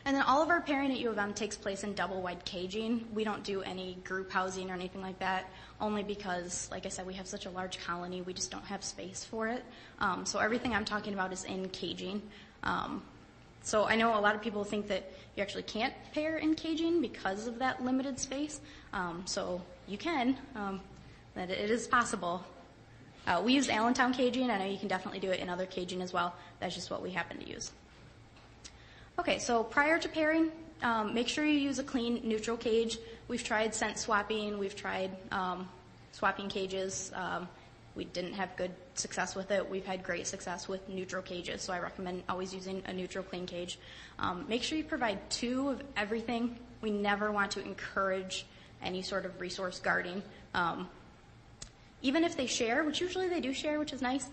And then all of our pairing at U of M takes place in double-wide caging. We don't do any group housing or anything like that, only because, like I said, we have such a large colony, we just don't have space for it. So everything I'm talking about is in caging. So I know a lot of people think that you actually can't pair in caging because of that limited space. So you can, that it is possible. We use Allentown caging. I know you can definitely do it in other caging as well. That's just what we happen to use. Okay, so prior to pairing, make sure you use a clean, neutral cage. We've tried scent swapping. We've tried swapping cages. We didn't have good success with it. We've had great success with neutral cages, so I recommend always using a neutral clean cage. Make sure you provide 2 of everything. We never want to encourage any sort of resource guarding. Even if they share, which usually they do share, which is nice,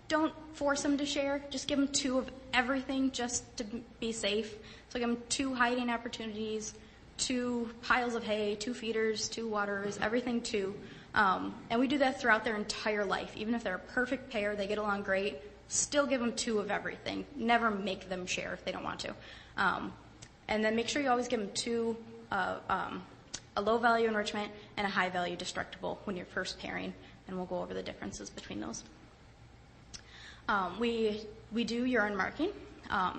don't force them to share. Just give them 2 of everything just to be safe. So give them 2 hiding opportunities, 2 piles of hay, 2 feeders, 2 waterers, everything 2. And we do that throughout their entire life. Even if they're a perfect pair, they get along great, still give them 2 of everything. Never make them share if they don't want to. And then make sure you always give them 2, a low value enrichment and a high value destructible when you're first pairing, and we'll go over the differences between those. We do urine marking.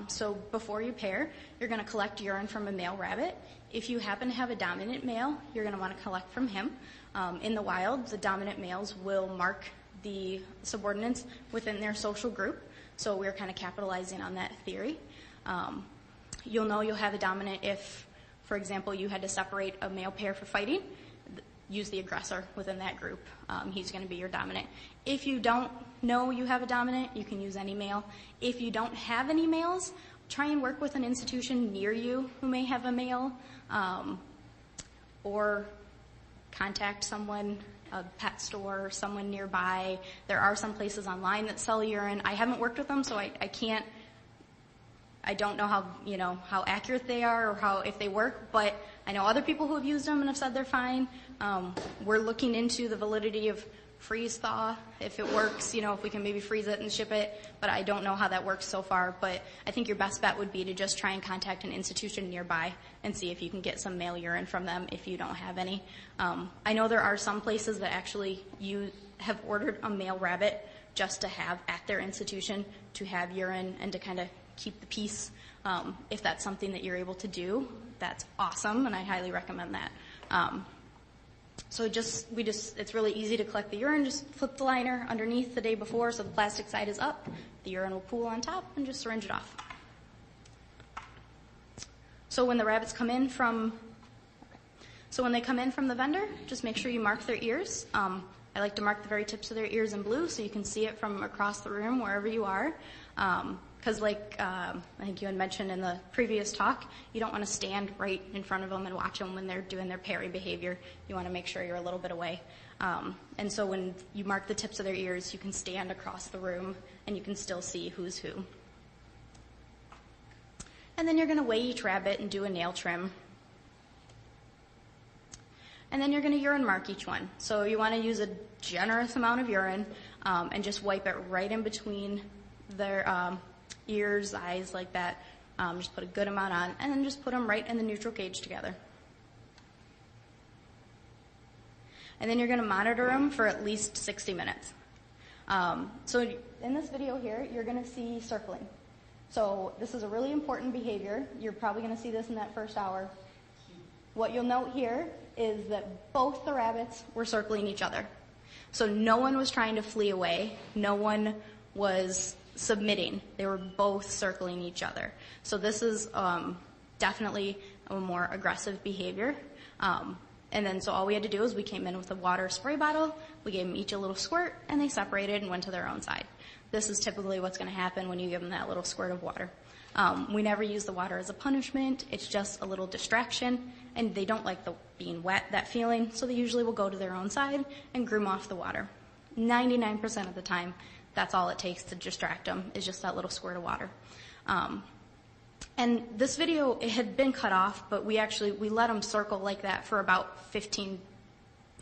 So before you pair, you're going to collect urine from a male rabbit. If you happen to have a dominant male, you're going to want to collect from him. In the wild, the dominant males will mark the subordinates within their social group. So we're kind of capitalizing on that theory. You'll know you'll have a dominant if, for example, you had to separate a male pair for fighting. Use the aggressor within that group. He's going to be your dominant. If you don't know you have a dominant, you can use any male. If you don't have any males, try and work with an institution near you who may have a male, or contact someone, a pet store, someone nearby. There are some places online that sell urine. I haven't worked with them, so I don't know how accurate they are or if they work, but I know other people who have used them and have said they're fine. We're looking into the validity of freeze thaw, if it works, if we can maybe freeze it and ship it, but I don't know how that works so far. But I think your best bet would be to just try and contact an institution nearby and see if you can get some male urine from them if you don't have any. I know there are some places that actually have ordered a male rabbit just to have at their institution to have urine and to kind of keep the peace. If that's something that you're able to do, that's awesome, and I highly recommend that. So it's really easy to collect the urine. Just flip the liner underneath the day before so the plastic side is up. The urine will pool on top, and just syringe it off. So when the rabbits come in from the vendor, just make sure you mark their ears. I like to mark the very tips of their ears in blue so you can see it from across the room wherever you are. Because I think you had mentioned in the previous talk, you don't want to stand right in front of them and watch them when they're doing their pairing behavior. You want to make sure you're a little bit away. And so when you mark the tips of their ears, you can stand across the room and you can still see who's who. And then you're going to weigh each rabbit and do a nail trim. And then you're going to urine mark each one. So you want to use a generous amount of urine and just wipe it right in between their ears, eyes, like that. Just put a good amount on, and then just put them right in the neutral cage together. And then you're going to monitor them for at least 60 minutes. So in this video here, you're going to see circling. So this is a really important behavior. You're probably going to see this in that first hour. What you'll note here is that both the rabbits were circling each other. So no one was trying to flee away. No one was submitting. They were both circling each other. So this is definitely a more aggressive behavior. And then so all we had to do is we came in with a water spray bottle, we gave them each a little squirt, and they separated and went to their own side. This is typically what's going to happen when you give them that little squirt of water. We never use the water as a punishment. It's just a little distraction, and they don't like being wet, that feeling, so they usually will go to their own side and groom off the water. 99% of the time, that's all it takes to distract them, is just that little squirt of water. And this video, it had been cut off, but we let them circle like that for about 15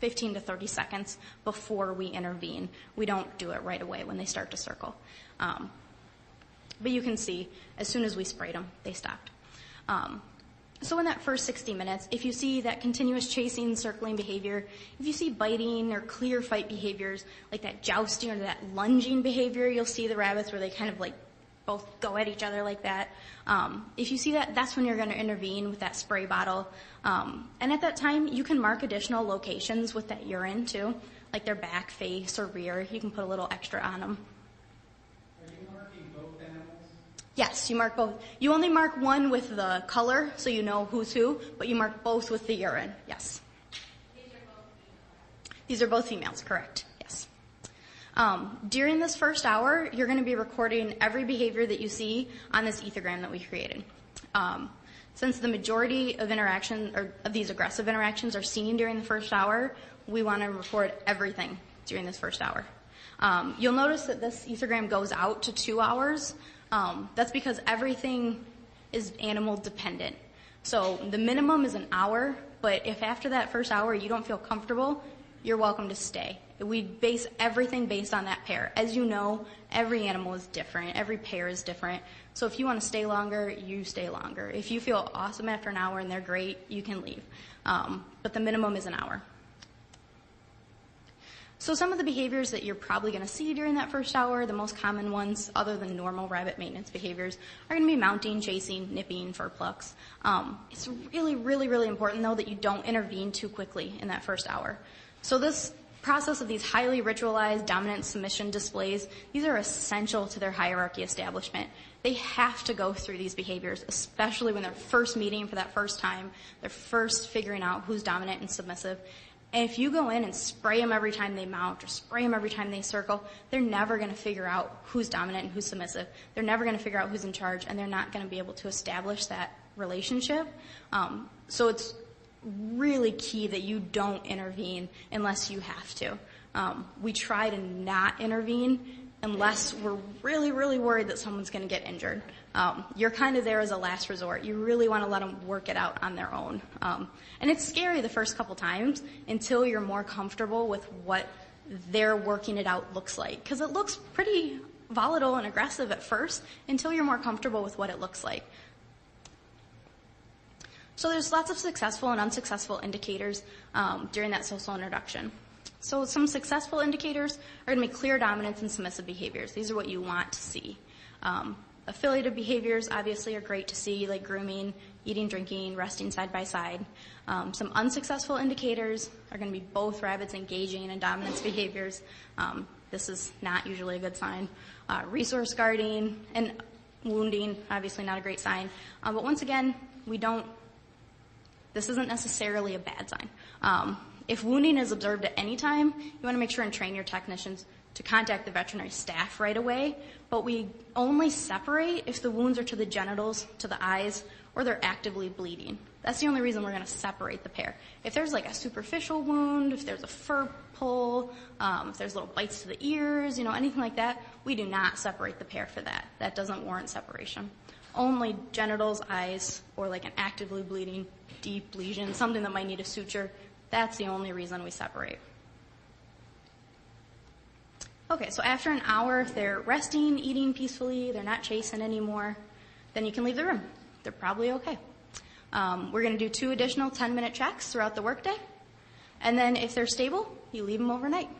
to 30 seconds before we intervene. We don't do it right away when they start to circle. But you can see, as soon as we sprayed them, they stopped. So in that first 60 minutes, if you see that continuous chasing, circling behavior, if you see biting or clear fight behaviors, like that jousting or that lunging behavior, you'll see the rabbits where they kind of like both go at each other like that. If you see that, that's when you're going to intervene with that spray bottle. And at that time, you can mark additional locations with that urine too, like their back, face, or rear. You can put a little extra on them. Yes, you mark both. You only mark one with the color, so you know who's who, but you mark both with the urine. Yes. These are both females, correct. Yes. During this first hour, you're going to be recording every behavior that you see on this ethogram that we created. Since the majority of interaction or of these aggressive interactions are seen during the first hour, we want to record everything during this first hour. You'll notice that this ethogram goes out to 2 hours. That's because everything is animal dependent. So the minimum is an hour, but if after that first hour you don't feel comfortable, you're welcome to stay. We base everything based on that pair. As you know, every animal is different. Every pair is different. So if you want to stay longer, you stay longer. If you feel awesome after an hour and they're great, you can leave. But the minimum is an hour. So some of the behaviors that you're probably going to see during that first hour, the most common ones, other than normal rabbit maintenance behaviors, are going to be mounting, chasing, nipping, fur plucks. It's really, really, really important, though, that you don't intervene too quickly in that first hour. So this process of these highly ritualized dominant submission displays, these are essential to their hierarchy establishment. They have to go through these behaviors, especially when they're first meeting for that first time. They're first figuring out who's dominant and submissive. And if you go in and spray them every time they mount or spray them every time they circle, they're never going to figure out who's dominant and who's submissive. They're never going to figure out who's in charge, and they're not going to be able to establish that relationship. So it's really key that you don't intervene unless you have to. We try to not intervene unless we're really, really worried that someone's going to get injured. You're kind of there as a last resort. You really want to let them work it out on their own. And it's scary the first couple times until you're more comfortable with what their working it out looks like. Because it looks pretty volatile and aggressive at first until you're more comfortable with what it looks like. So there's lots of successful and unsuccessful indicators during that social introduction. So some successful indicators are going to be clear dominance and submissive behaviors. These are what you want to see. Affiliative behaviors obviously are great to see, like grooming, eating, drinking, resting side by side. Some unsuccessful indicators are going to be both rabbits engaging in dominance behaviors. This is not usually a good sign. Resource guarding and wounding, obviously not a great sign. But once again, this isn't necessarily a bad sign. If wounding is observed at any time, you want to make sure and train your technicians to contact the veterinary staff right away, but we only separate if the wounds are to the genitals, to the eyes, or they're actively bleeding. That's the only reason we're going to separate the pair. If there's like a superficial wound, if there's a fur pull, if there's little bites to the ears, anything like that, we do not separate the pair for that. That doesn't warrant separation. Only genitals, eyes, or like an actively bleeding deep lesion, something that might need a suture, that's the only reason we separate. Okay, so after an hour, if they're resting, eating peacefully, they're not chasing anymore, then you can leave the room. They're probably okay. We're going to do 2 additional 10-minute checks throughout the workday. And then if they're stable, you leave them overnight.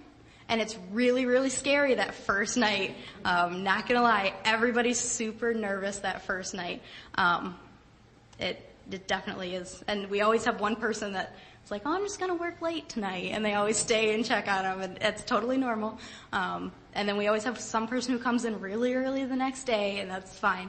And it's really, really scary that first night. Not going to lie, everybody's super nervous that first night. It definitely is. And we always have one person that it's like, I'm just going to work late tonight. And they always stay and check on them. And it's totally normal. And then we always have some person who comes in really early the next day, and that's fine.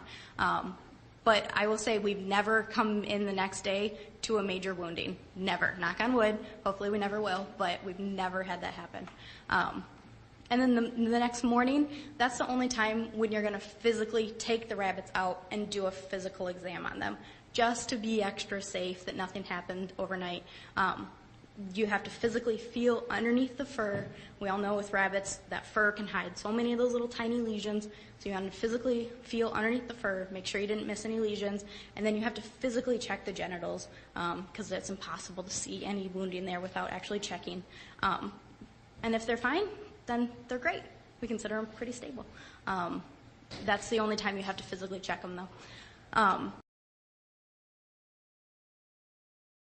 But I will say we've never come in the next day to a major wounding. Never. Knock on wood. Hopefully we never will, but we've never had that happen. And then the next morning, that's the only time when you're going to physically take the rabbits out and do a physical exam on them, just to be extra safe that nothing happened overnight. You have to physically feel underneath the fur. We all know with rabbits that fur can hide so many of those little tiny lesions. So you have to physically feel underneath the fur, make sure you didn't miss any lesions, and then you have to physically check the genitals because it's impossible to see any wounding there without actually checking. And if they're fine, then they're great. We consider them pretty stable. That's the only time you have to physically check them, though.